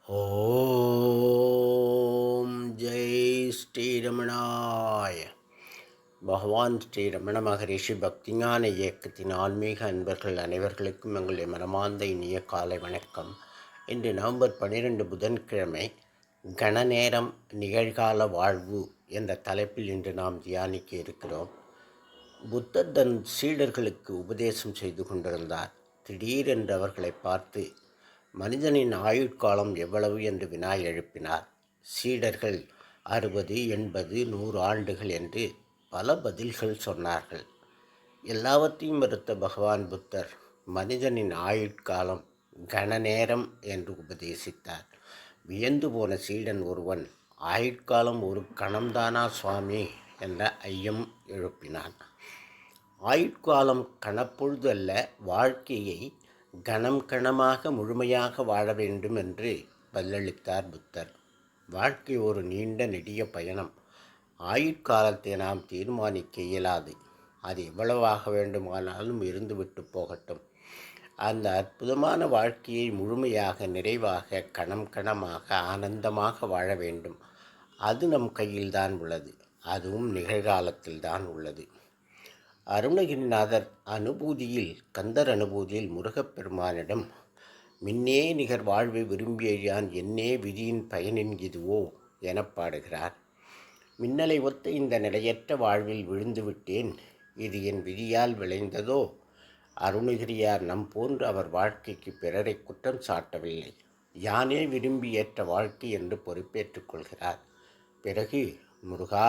ஓம் ஜெய் ஸ்ரீரமணாய. பகவான் ஸ்ரீரமண மகரிஷி பக்திஞான இயக்கத்தின் ஆன்மீக அன்பர்கள் அனைவர்களுக்கும் எங்களுடைய மனமார்ந்த இனிய காலை வணக்கம். இன்று நவம்பர் 12 புதன்கிழமை. கணநேரம் நிகழ்கால வாழ்வு என்ற தலைப்பில் இன்று நாம் தியானிக்க இருக்கிறோம். புத்தர் தன் சீடர்களுக்கு உபதேசம் செய்து கொண்டிருந்தார். திடீரென்று அவர்களை பார்த்து மனிதனின் ஆயுட்காலம் எவ்வளவு என்று வினா எழுப்பினார். சீடர்கள் 60, 80, 100 ஆண்டுகள் என்று பல பதில்கள் சொன்னார்கள். எல்லாவற்றையும் மறுத்த பகவான் புத்தர் மனிதனின் ஆயுட்காலம் கணநேரம் என்று உபதேசித்தார். வியந்து போன சீடன் ஒருவன், ஆயுட்காலம் ஒரு கணம்தானா சுவாமி என்ற ஐயம் எழுப்பினான். ஆயுட்காலம் கணப்பொழுது அல்ல, வாழ்க்கையை கணம் கணமாக முழுமையாக வாழ வேண்டும் என்று பதிலளித்தார் புத்தர். வாழ்க்கை ஒரு நீண்ட நெடிய பயணம். ஆயுட்காலத்தை நாம் தீர்மானிக்க இயலாது. அது எவ்வளவாக வேண்டுமானாலும் இருந்துவிட்டு போகட்டும். அந்த அற்புதமான வாழ்க்கையை முழுமையாக நிறைவாக கணம் கணமாக ஆனந்தமாக வாழ வேண்டும். அது நம் கையில்தான் உள்ளது. அதுவும் நிகழ்காலத்தில்தான் உள்ளது. அருணகிரிநாதர் கந்தர் அனுபூதியில் முருகப்பெருமானிடம் மின்னே நிகர் வாழ்வை விரும்பிய யான் என்னே விதியின் பயனின் இதுவோ என பாடுகிறார். மின்னலை ஒத்த இந்த நிலையற்ற வாழ்வில் விழுந்துவிட்டேன், இது என் விதியால் விளைந்ததோ? அருணகிரியார் நம் போன்று அவர் வாழ்க்கைக்கு பிறரை குற்றம் சாட்டவில்லை. யானே விரும்பி ஏற்ற வாழ்க்கை என்று பொறுப்பேற்றுக் கொள்கிறார். பிறகு, முருகா,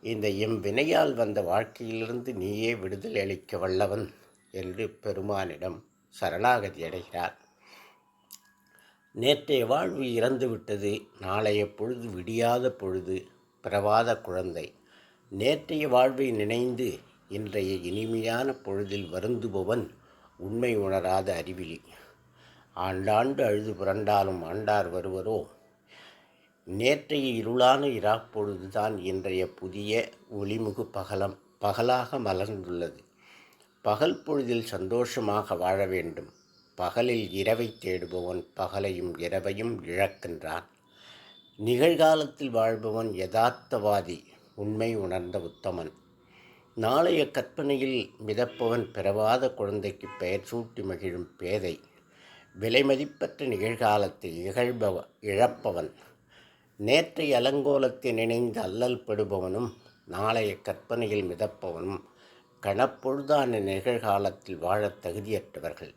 இந்த வினையால் வந்த வாழ்க்கையிலிருந்து நீயே விடுதலை அளிக்க வல்லவன் என்று பெருமானிடம் சரணாகதி அடைகிறார். நேற்றைய வாழ்வு இறந்துவிட்டது, நாளைய பொழுது விடியாத பொழுது, பிறவாத குழந்தை. நேற்றைய வாழ்வை நினைந்து இன்றைய இனிமையான பொழுதில் வருந்துபவன் உண்மை உணராத அறிவிலி. ஆண்டாண்டு அழுது புரண்டாலும் ஆண்டார் வருவரோ? நேற்றைய இருளான இராப்பொழுதுதான் இன்றைய புதிய ஒளிமுகு பகலாக மலர்ந்துள்ளது. பகல் பொழுதில் சந்தோஷமாக வாழ வேண்டும். பகலில் இரவை தேடுபவன் பகலையும் இரவையும் இழக்கின்றான். நிகழ்காலத்தில் வாழ்பவன் யதார்த்தவாதி, உண்மை உணர்ந்த உத்தமன். நாளைய கற்பனையில் மிதப்பவன் பிறவாத குழந்தைக்கு பெயர் சூட்டி மகிழும் பேதை. விலைமதிப்பற்ற நிகழ்காலத்தை இழப்பவன். நேற்றைய அலங்கோலத்தை நினைந்து அல்லல் படுபவனும் நாளைய கற்பனையில் மிதப்பவனும் கணப்பொழுதான நிகழ்காலத்தில் வாழத் தகுதியற்றவர்கள்.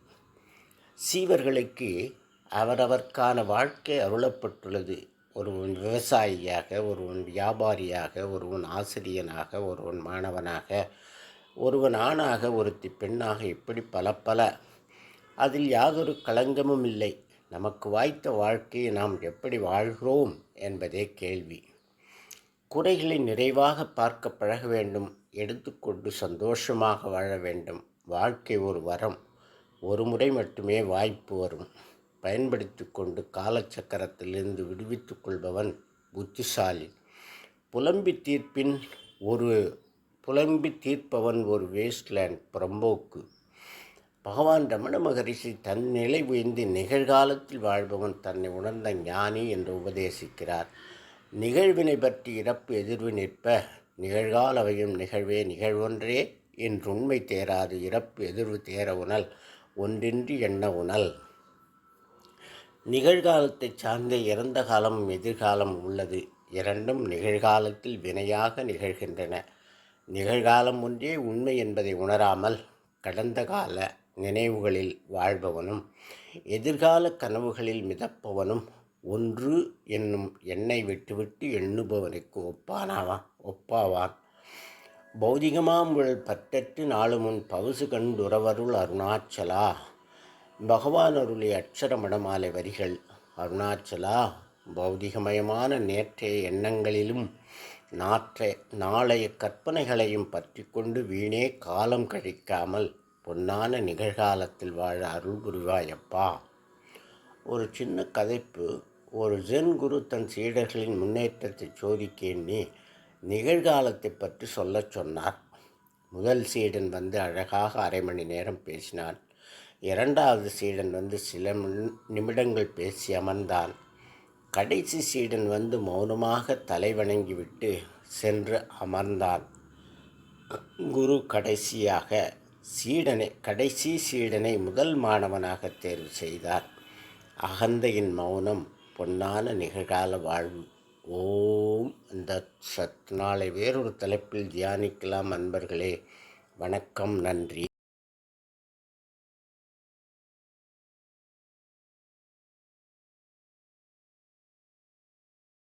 சீவர்களுக்கு அவரவர்க்கான வாழ்க்கை அருளப்பட்டுள்ளது. ஒருவன் விவசாயியாக, ஒருவன் வியாபாரியாக, ஒருவன் ஆசிரியனாக, ஒருவன் மாணவனாக, ஒருவன் ஆணாக, ஒருத்தி பெண்ணாக, இப்படி பல. அதில் யாதொரு களங்கமும் இல்லை. நமக்கு வாய்த்த வாழ்க்கையை நாம் எப்படி வாழ்கிறோம் என்பதே கேள்வி. குறைகளை நிறைவாக பார்க்க பழக வேண்டும். எடுத்துக்கொண்டு சந்தோஷமாக வாழ வேண்டும். வாழ்க்கை ஒரு வரம். ஒரு முறை மட்டுமே வாய்ப்பு வரும். பயன்படுத்தி கொண்டு காலச்சக்கரத்திலிருந்து விடுவித்துக் கொள்பவன் புத்திசாலி. புலம்பி தீர்ப்பவன் ஒரு வேஸ்ட்லேண்ட், புறம்போக்கு. பகவான் ரமண மகரிஷி தன் நிலை உயர்ந்து நிகழ்காலத்தில் வாழ்பவன் தன்னை உணர்ந்த ஞானி என்று உபதேசிக்கிறார். நிகழ்வினை பற்றி இறப்பு எதிர்வு நிற்ப, நிகழ்காலவையும் நிகழ்வே நிகழ்வொன்றே என்றுண்மை தேராது இறப்பு எதிர்வு தேர உணல் ஒன்றின்றி எண்ண உணல். நிகழ்காலத்தை சார்ந்த இறந்த காலமும் எதிர்காலம் உள்ளது. இரண்டும் நிகழ்காலத்தில் வினையாக நிகழ்கின்றன. நிகழ்காலம் ஒன்றே உண்மை என்பதை உணராமல் கடந்த கால நினைவுகளில் வாழ்பவனும் எதிர்கால கனவுகளில் மிதப்பவனும் ஒன்று என்னும் எண்ணை விட்டுவிட்டு எண்ணுபவனுக்கு ஒப்பாவான். பௌதிகமாமுள் பற்றற்று நாளுமுன் பவுசு கண்டுறவருள் அருணாச்சலா. பகவான் அருளிய அட்சர மடமாலை வரிகள். அருணாச்சலா, பௌதிகமயமான நேற்றைய எண்ணங்களிலும் நாளைய கற்பனைகளையும் பற்றி கொண்டு வீணே காலம் கழிக்காமல் பொன்னான நிகழ்காலத்தில் வாழ அருள் புரிவாயப்பா. ஒரு சின்ன கதைப்பு. ஒரு ஜென் குரு தன் சீடர்களின் முன்னேற்றத்தை சோதிக்க எண்ணி நிகழ்காலத்தை பற்றி சொல்லச் சொன்னார். முதல் சீடன் வந்து அழகாக 1/2 மணி நேரம் பேசினான். இரண்டாவது சீடன் வந்து சில நிமிடங்கள் பேசி அமர்ந்தான். கடைசி சீடன் வந்து மௌனமாக தலை வணங்கிவிட்டு சென்று அமர்ந்தான். குரு கடைசி சீடனை முதல் மாணவனாக தேர்வு செய்தார். அகந்தையின் மௌனம் பொன்னான நிகழ்கால வாழ்வு. ஓம் தத் சத். நாளை வேறொரு தலைப்பில் தியானிக்கலாம் அன்பர்களே. வணக்கம், நன்றி.